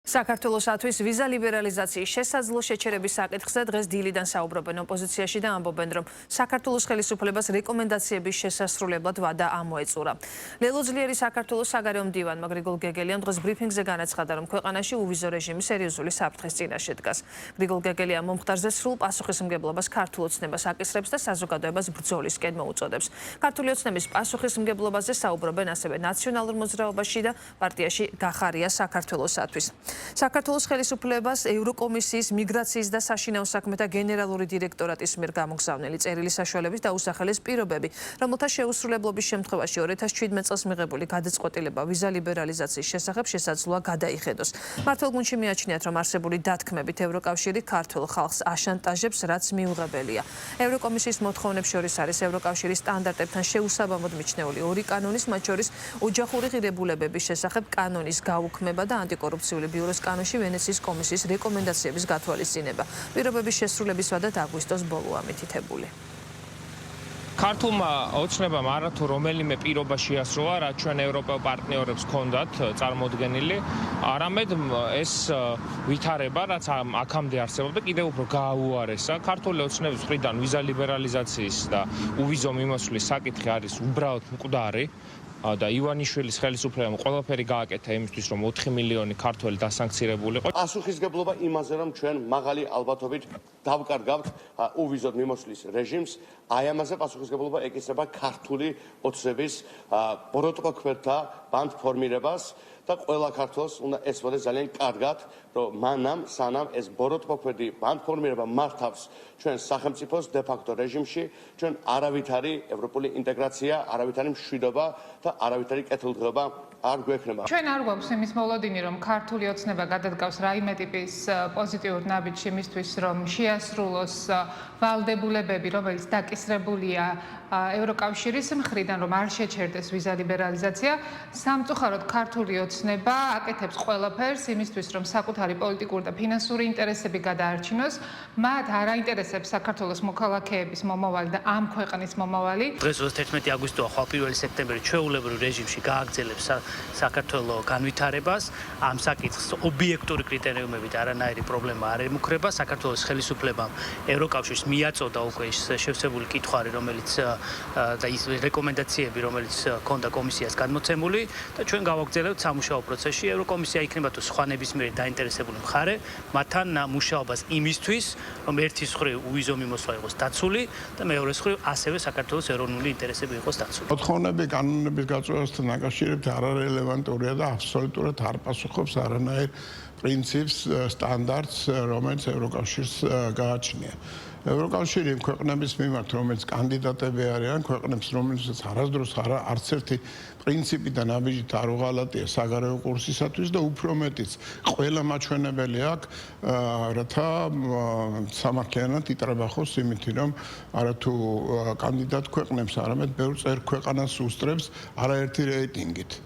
საქართველოსათვის ვიზა ლიბერალიზაციის შესაძლო შეჩერების საკითხზე დღეს დილიდან საუბრობენ ოპოზიციაში და ამბობენ, რომ საქართველოს ხელისუფლებას რეკომენდაციების შესასრულებლად ვადა ამოეწურა. ლელოძლიერი საქართველოს საგარეო მდივანმა გრიგოლ გეგელიამ დღეს ბრიფინგზე განაცხადა, რომ ქვეყანაში უვიზო რეჟიმი სერიოზული საფრთხის წინაშე დგას. გრიგოლ გეგელიამ მომხდარზე სრულ პასუხისმგებლობას ქართულ ოცნებას აკისრებს და საზოგადოებას ბრძოლისკენ მოუწოდებს. ქართული ოცნების პასუხისმგებლობაზე საუბრობენ ასევე ნაციონალურ მოძრაობაში და პარტიაში გახარია საქართველოსათვის. საქართველოს ხელისუფლებას ევროკომისიის მიგრაციის და საშინაო საქმეთა გენერალური დირექტორატის მიერ გამოგზავნილი წერილი საშუალებით დაუსახელეს პირობები, რომელთა შეუსრულებლობის შემთხვევაში 2017 წელს მიღებული გადაწყვეტილება ვიზა ლიბერალიზაციის შესახებ შესაძლოა გადაიხედოს. მართლ გუნდში მიაჩნიათ, რომ არსებული დათქმებით ევროკავშირი ქართულ ხალხს აშანტაჟებს, რაც მიუღებელია. ევროკომისიის მოთხოვნებს შორის არის ევროკავშირის სტანდარტებთან შეუსაბამოდ მიჩნეული ორი კანონის, მათ შორის ოჯახური ღირებულებების შესახებ კანონის გაუქმება და ანტიკორუფციული ბიუროს კანონში ვენეციის კომისიის რეკომენდაციების გათვალისწინება. პირობების შესრულების ვადად აგვისტოს ბოლოა მითითებული. ქართულმა ოცნებამ არათუ რომელიმე პირობა შეასრულა, რაც ჩვენ ევროპელ პარტნიორებს ჰქონდათ წარმოდგენილი, არამედ ეს ვითარება, რაც აქამდე არსებობდა, კიდევ უფრო გააუარესა. ქართული ოცნების მხრიდან ვიზა ლიბერალიზაციის და უვიზო მიმოსვლის საკითხი არის უბრალოდ მკვდარი. და ივანიშვილის ხელისუფლებამ ყველაფერი გააკეთა იმისთვის, რომ 4 მილიონი ქართველი დასანქცირებულიყო. პასუხისმგებლობა იმაზე, რომ ჩვენ მაღალი ალბათობით დავკარგავთ უვიზოდ მიმოსვლის რეჟიმს, აი ამაზე პასუხისმგებლობა ეკისრება ქართული ოცნების ბოროტყვექვერთა ბანდ ფორმირებას და ყველა ქართველს უნდა ესწროს ძალიან კარგად, რომ მანამ სანამ ეს ბოროტყვექვერდი ბანდ ფორმირება მართავს ჩვენ სახელმწიფოს დე ფაქტო რეჟიმში, ჩვენ არავითარი ევროპული ინტეგრაცია, არავითარი მშვიდობა და არავითარი კეთილდღეობა არ გვექნება. ჩვენ არ გვაქვს იმის მოლოდინი, რომ ქართული ოცნება გადადგავს რაიმე ტიპის პოზიტიურ ნაბიჯს იმისთვის, რომ შეასრულოს ვალდებულებები, რომელიც დაკისრებულია ევროკავშირის მხრიდან, რომ არ შეჩერდეს ვიზა ლიბერალიზაცია. სამწუხაროდ ქართული ოცნება აკეთებს ყველაფერს იმისთვის, რომ საკუთარი პოლიტიკური და ფინანსური ინტერესები გადაარჩინოს. მათ არ აინტერესებს საქართველოს მოქალაქეების მომავალი და ამ ქვეყნის მომავალი. დღეს 31 აგვისტოა, ხვალ 1 სექტემბერი ჩვეულებრივ რეჟიმში გააგრძელებს საქართველოს განვითარებას. ამ საკითხს ობიექტური კრიტერიუმებით არანაირი პრობლემა არ ემუქრება. საქართველოს ხელისუფლებამ ევროკავშირს მიაწოდა უკვე ის შევსებული კითხვარი, რომელიც და ის რეკომენდაციები, რომელიც ჰქონდა კომისიას გადმოცემული და ჩვენ გავაგრძელებთ სამუშაო პროცესში. ევროკომისია იქნება თუ სხვა ნებისმიერი დაინტერესებული მხარე, მათთან მუშაობას იმისთვის, რომ ერთის მხრივ უვიზო მიმოსვლა იყოს დაცული და მეორეს მხრივ ასევე საქართველოს ეროვნული ინტერესები იყოს დაცული. მოთხოვნები კანონების გაწევასთან დაკავშირებით არარელევანტურია და აბსოლუტურად არ პასუხობს არანაირ პრინციპს, სტანდარტს, რომელიც ევროკავშირს გააჩნია. ევროკავშირი ქვეყნების მიმართ, რომელიც კანდიდატები არიან, ქვეყნებს, რომელსაც არასდროს არც ერთი პრინციპი და ნაბიჯით არ უღალატია საგარეო კურსისათვის და უფრო მეტიც ყველა მაჩვენებელი აქვს, რათა სამართლიანად იტრაბახოს იმითი, რომ არათუ კანდიდატ ქვეყნებს, არამედ ბევრ წერ ქვეყანას უსწრებს არაერთი რეიტინგით.